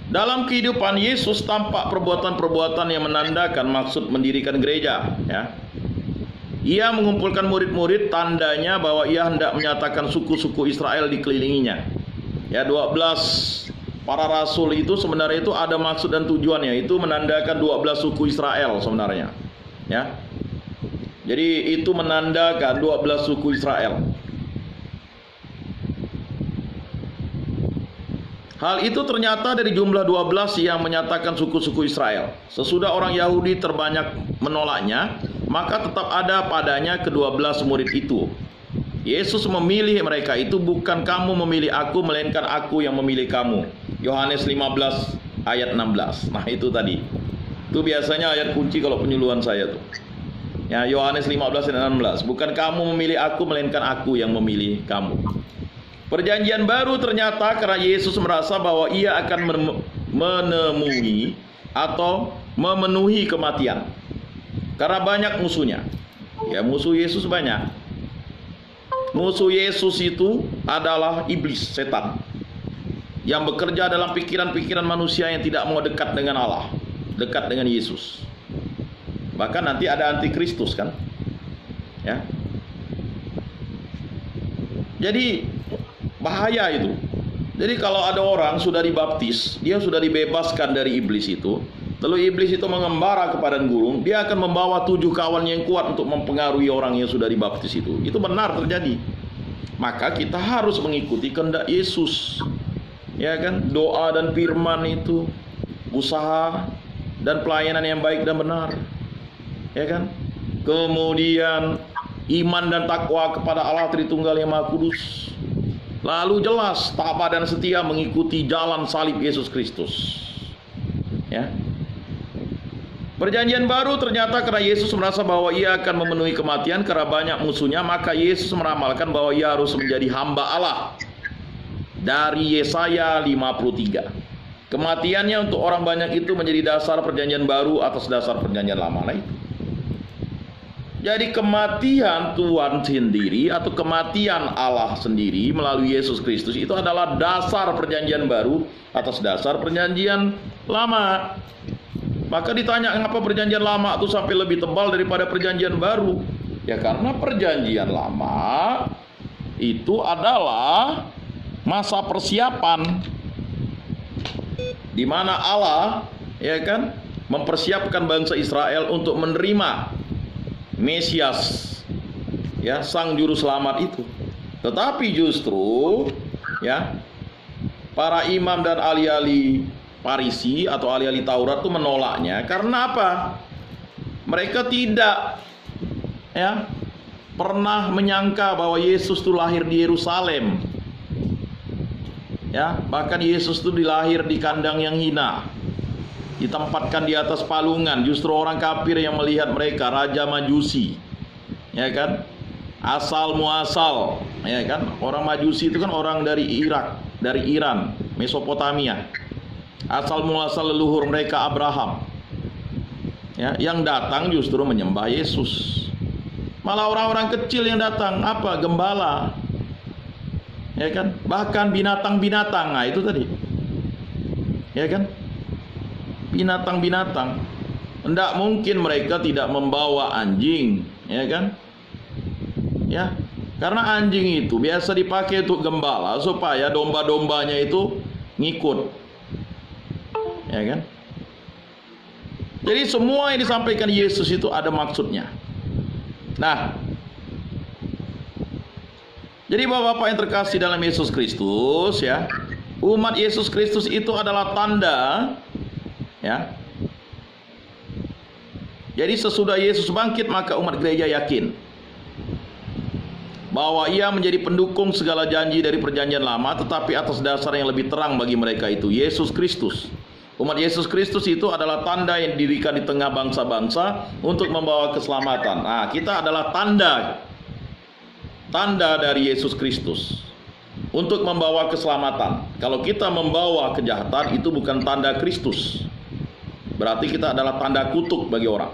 Dalam kehidupan Yesus tampak perbuatan-perbuatan yang menandakan maksud mendirikan gereja, ya. Ia mengumpulkan murid-murid, tandanya bahwa ia hendak menyatakan suku-suku Israel dikelilinginya. Ya, 12 para rasul itu sebenarnya itu ada maksud dan tujuannya, itu menandakan 12 suku Israel sebenarnya. Ya. Jadi itu menandakan 12 suku Israel. Hal itu ternyata dari jumlah 12 yang menyatakan suku-suku Israel. Sesudah orang Yahudi terbanyak menolaknya, maka tetap ada padanya ke-12 murid itu. Yesus memilih mereka itu, bukan kamu memilih aku, melainkan aku yang memilih kamu. Yohanes 15 ayat 16. Nah itu tadi. Itu biasanya ayat kunci kalau penyuluhan saya tuh. Ya, Yohanes 15 ayat 16. Bukan kamu memilih aku, melainkan aku yang memilih kamu. Perjanjian baru ternyata karena Yesus merasa bahwa ia akan menemui atau memenuhi kematian. Karena banyak musuhnya. Ya, musuh Yesus banyak. Musuh Yesus itu adalah iblis, setan, yang bekerja dalam pikiran-pikiran manusia yang tidak mau dekat dengan Allah, dekat dengan Yesus. Bahkan nanti ada antikristus kan, ya. Jadi bahaya itu. Jadi kalau ada orang sudah dibaptis, dia sudah dibebaskan dari iblis itu, lalu iblis itu mengembara ke padang gurun, dia akan membawa 7 kawan yang kuat untuk mempengaruhi orang yang sudah dibaptis itu. Itu benar terjadi. Maka kita harus mengikuti kehendak Yesus. Ya kan? Doa dan firman itu, usaha dan pelayanan yang baik dan benar. Ya kan? Kemudian iman dan takwa kepada Allah Tritunggal yang Maha Kudus. Lalu jelas tabah dan setia mengikuti jalan salib Yesus Kristus. Ya. Perjanjian baru ternyata karena Yesus merasa bahwa ia akan memenuhi kematian karena banyak musuhnya, maka Yesus meramalkan bahwa ia harus menjadi hamba Allah. Dari Yesaya 53. Kematiannya untuk orang banyak itu menjadi dasar perjanjian baru atas dasar perjanjian lama. Nah itu. Jadi kematian Tuhan sendiri atau kematian Allah sendiri melalui Yesus Kristus itu adalah dasar perjanjian baru atas dasar perjanjian lama. Maka ditanya mengapa perjanjian lama itu sampai lebih tebal daripada perjanjian baru? Ya karena perjanjian lama itu adalah masa persiapan di mana Allah ya kan mempersiapkan bangsa Israel untuk menerima Mesias, ya, sang juru selamat itu. Tetapi justru ya para imam dan ahli-ahli Farisi atau ahli-ahli Taurat itu menolaknya karena apa? Mereka tidak ya pernah menyangka bahwa Yesus itu lahir di Yerusalem. Ya, bahkan Yesus itu dilahir di kandang yang hina, ditempatkan di atas palungan. Justru orang kafir yang melihat mereka raja Majusi, ya kan, asal muasal, ya kan. Orang Majusi itu kan orang dari Irak, dari Iran, Mesopotamia. Asal muasal leluhur mereka Abraham, ya, yang datang justru menyembah Yesus. Malah orang-orang kecil yang datang apa? Gembala, ya kan. Bahkan binatang-binatang. Nah itu tadi, ya kan. Binatang-binatang, tidak mungkin mereka tidak membawa anjing, ya kan? Ya, karena anjing itu biasa dipakai untuk gembala supaya domba-dombanya itu ngikut, ya kan? Jadi semua yang disampaikan Yesus itu ada maksudnya. Nah, jadi bapak-bapak yang terkasih dalam Yesus Kristus, ya, umat Yesus Kristus itu adalah tanda. Ya. Jadi sesudah Yesus bangkit maka umat gereja yakin bahwa ia menjadi pendukung segala janji dari perjanjian lama, tetapi atas dasar yang lebih terang bagi mereka itu Yesus Kristus. Umat Yesus Kristus itu adalah tanda yang didirikan di tengah bangsa-bangsa untuk membawa keselamatan. Nah, kita adalah tanda dari Yesus Kristus untuk membawa keselamatan. Kalau kita membawa kejahatan itu bukan tanda Kristus. Berarti kita adalah tanda kutuk bagi orang.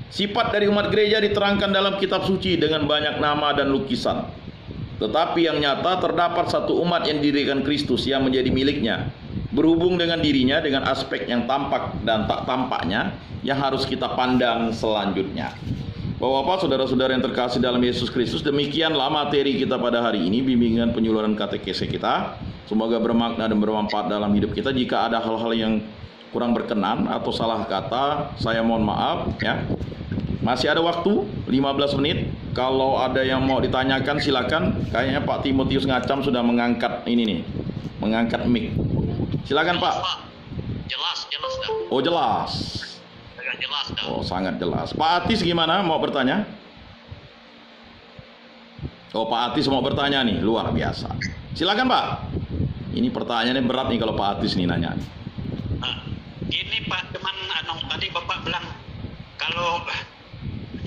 Sifat dari umat gereja diterangkan dalam kitab suci dengan banyak nama dan lukisan. Tetapi yang nyata terdapat satu umat yang didirikan Kristus yang menjadi miliknya. berhubung dengan dirinya, dengan aspek yang tampak dan tak tampaknya, yang harus kita pandang selanjutnya. Bapak-bapak, saudara-saudara yang terkasih dalam Yesus Kristus, demikianlah materi kita pada hari ini, bimbingan penyuluhan katekese kita. Semoga bermakna dan bermanfaat dalam hidup kita. Jika ada hal-hal yang kurang berkenan atau salah kata, saya mohon maaf ya. Masih ada waktu 15 menit. Kalau ada yang mau ditanyakan silakan. Kayaknya Pak Timotius Ngacam sudah mengangkat ini nih, mengangkat mic. Silakan Pak. Jelas dah. Oh jelas. Jelas dah. Oh sangat jelas. Pak Atis gimana? Mau bertanya? Oh Pak Atis mau bertanya nih, luar biasa. Silakan Pak. Ini pertanyaannya berat nih kalau Pak Atis nih nanya. Gini Pak, teman tadi Bapak bilang kalau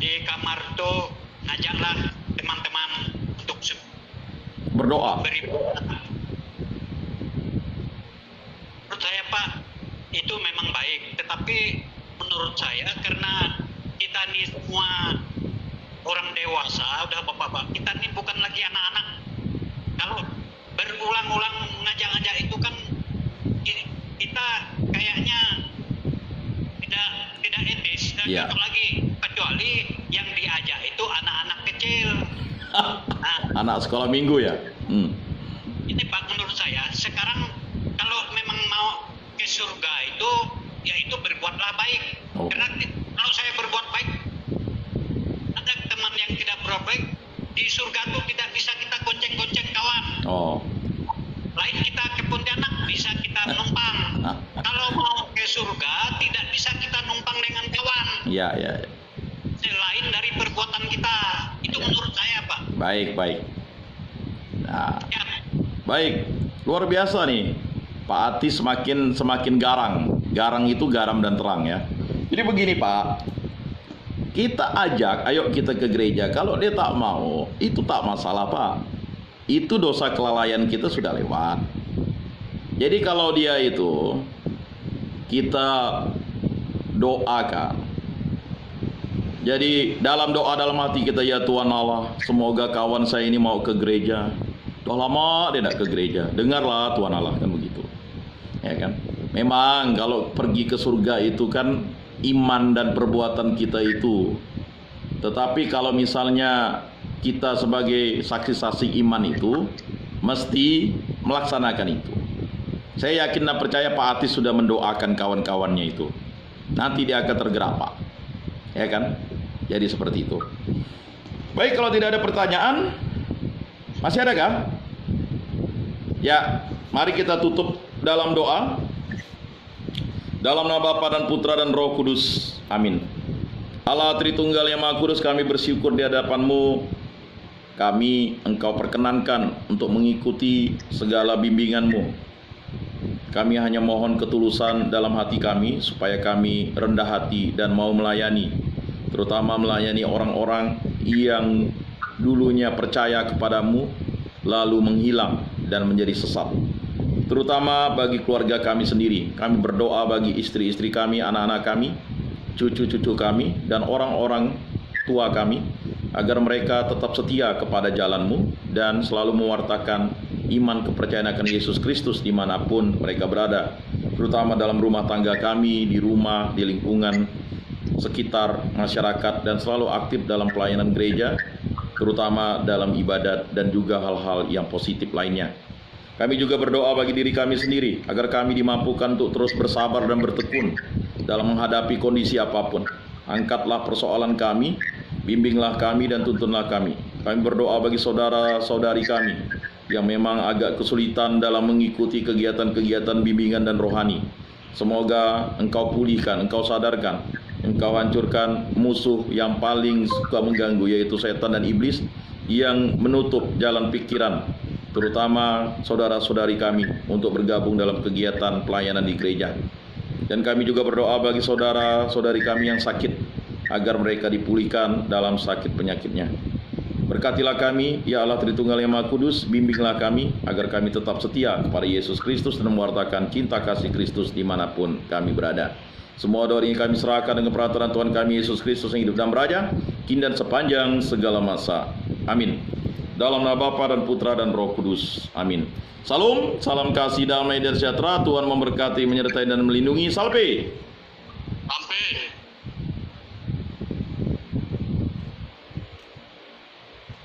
di kamar tuh ngajaklah teman-teman untuk Berdoa. beribadah. Menurut saya Pak, itu memang baik, tetapi menurut saya karena kita nih semua orang dewasa, udah bapak-bapak, kita nih bukan lagi anak-anak. Kalau berulang-ulang ngajak-ngajak itu kan kita kayaknya tidak etis dan Iya. cocok lagi, kecuali yang diajak itu anak-anak kecil. Nah, Anak sekolah minggu ya. ini Pak, menurut saya sekarang kalau memang mau ke surga itu, ya itu berbuatlah baik. Oh. Karena kalau saya berbuat baik, ada teman yang tidak berbuat baik, di surga tuh tidak bisa kita gonceng-gonceng kawan. Oh. Lain kita ke Pontianak bisa kita numpang. Kalau mau ke surga tidak bisa kita numpang dengan kawan. Iya, iya. Selain dari perbuatan kita. Itu menurut saya Pak. Baik. Nah, Ya, baik. Luar biasa nih. Pak Atis semakin garang. Garang itu garam dan terang ya. Jadi begini Pak. Kita ajak, ayo kita ke gereja. Kalau dia tak mau, itu tak masalah Pak. Itu dosa kelalaian kita sudah lewat. Jadi kalau dia itu kita doakan. Jadi dalam doa dalam hati kita, ya Tuhan Allah, semoga kawan saya ini mau ke gereja. Udah lama dia tidak ke gereja. Dengarlah Tuhan Allah, kan begitu. Ya kan? Memang kalau pergi ke surga itu kan iman dan perbuatan kita itu. Tetapi kalau misalnya kita sebagai saksi-saksi iman itu mesti melaksanakan itu. Saya yakin dan percaya Pak Atis sudah mendoakan kawan-kawannya itu. Nanti dia akan tergerak Pak. Ya kan? Jadi seperti itu. Baik, kalau tidak ada pertanyaan, masih ada kah? Ya, mari kita tutup dalam doa. Dalam nama Bapa dan Putra dan Roh Kudus. Amin. Allah Tritunggal yang Maha Kudus, kami bersyukur di hadapan-Mu. Engkau perkenankan untuk mengikuti segala bimbingan-Mu. Kami hanya mohon ketulusan dalam hati kami, supaya kami rendah hati dan mau melayani, terutama melayani orang-orang yang dulunya percaya kepadamu, lalu menghilang dan menjadi sesat. Terutama bagi keluarga kami sendiri, kami berdoa bagi istri-istri kami, anak-anak kami, cucu-cucu kami, dan orang-orang tua kami, agar mereka tetap setia kepada jalan-Mu dan selalu mewartakan iman kepercayaan akan Yesus Kristus dimanapun mereka berada, terutama dalam rumah tangga kami, di rumah, di lingkungan sekitar masyarakat, dan selalu aktif dalam pelayanan gereja, terutama dalam ibadat dan juga hal-hal yang positif lainnya. Kami juga berdoa bagi diri kami sendiri, agar kami dimampukan untuk terus bersabar dan bertekun dalam menghadapi kondisi apapun. Angkatlah persoalan kami, bimbinglah kami dan tuntunlah kami. Kami berdoa bagi saudara-saudari kami yang memang agak kesulitan dalam mengikuti kegiatan-kegiatan bimbingan dan rohani. Semoga Engkau pulihkan, Engkau sadarkan, Engkau hancurkan musuh yang paling suka mengganggu, yaitu setan dan iblis yang menutup jalan pikiran, terutama saudara-saudari kami, untuk bergabung dalam kegiatan pelayanan di gereja. Dan kami juga berdoa bagi saudara-saudari kami yang sakit, agar mereka dipulihkan dalam sakit penyakitnya. Berkatilah kami, ya Allah Tritunggal yang Maha Kudus, bimbinglah kami, agar kami tetap setia kepada Yesus Kristus dan mewartakan cinta kasih Kristus dimanapun kami berada. Semua doa ini kami serahkan dengan peraturan Tuhan kami Yesus Kristus yang hidup dan beraja, kini dan sepanjang segala masa. Amin. Dalam nama Bapa dan Putra dan Roh Kudus. Amin. Salam, salam kasih damai dan sejahtera. Tuhan memberkati, menyertai dan melindungi. Salve.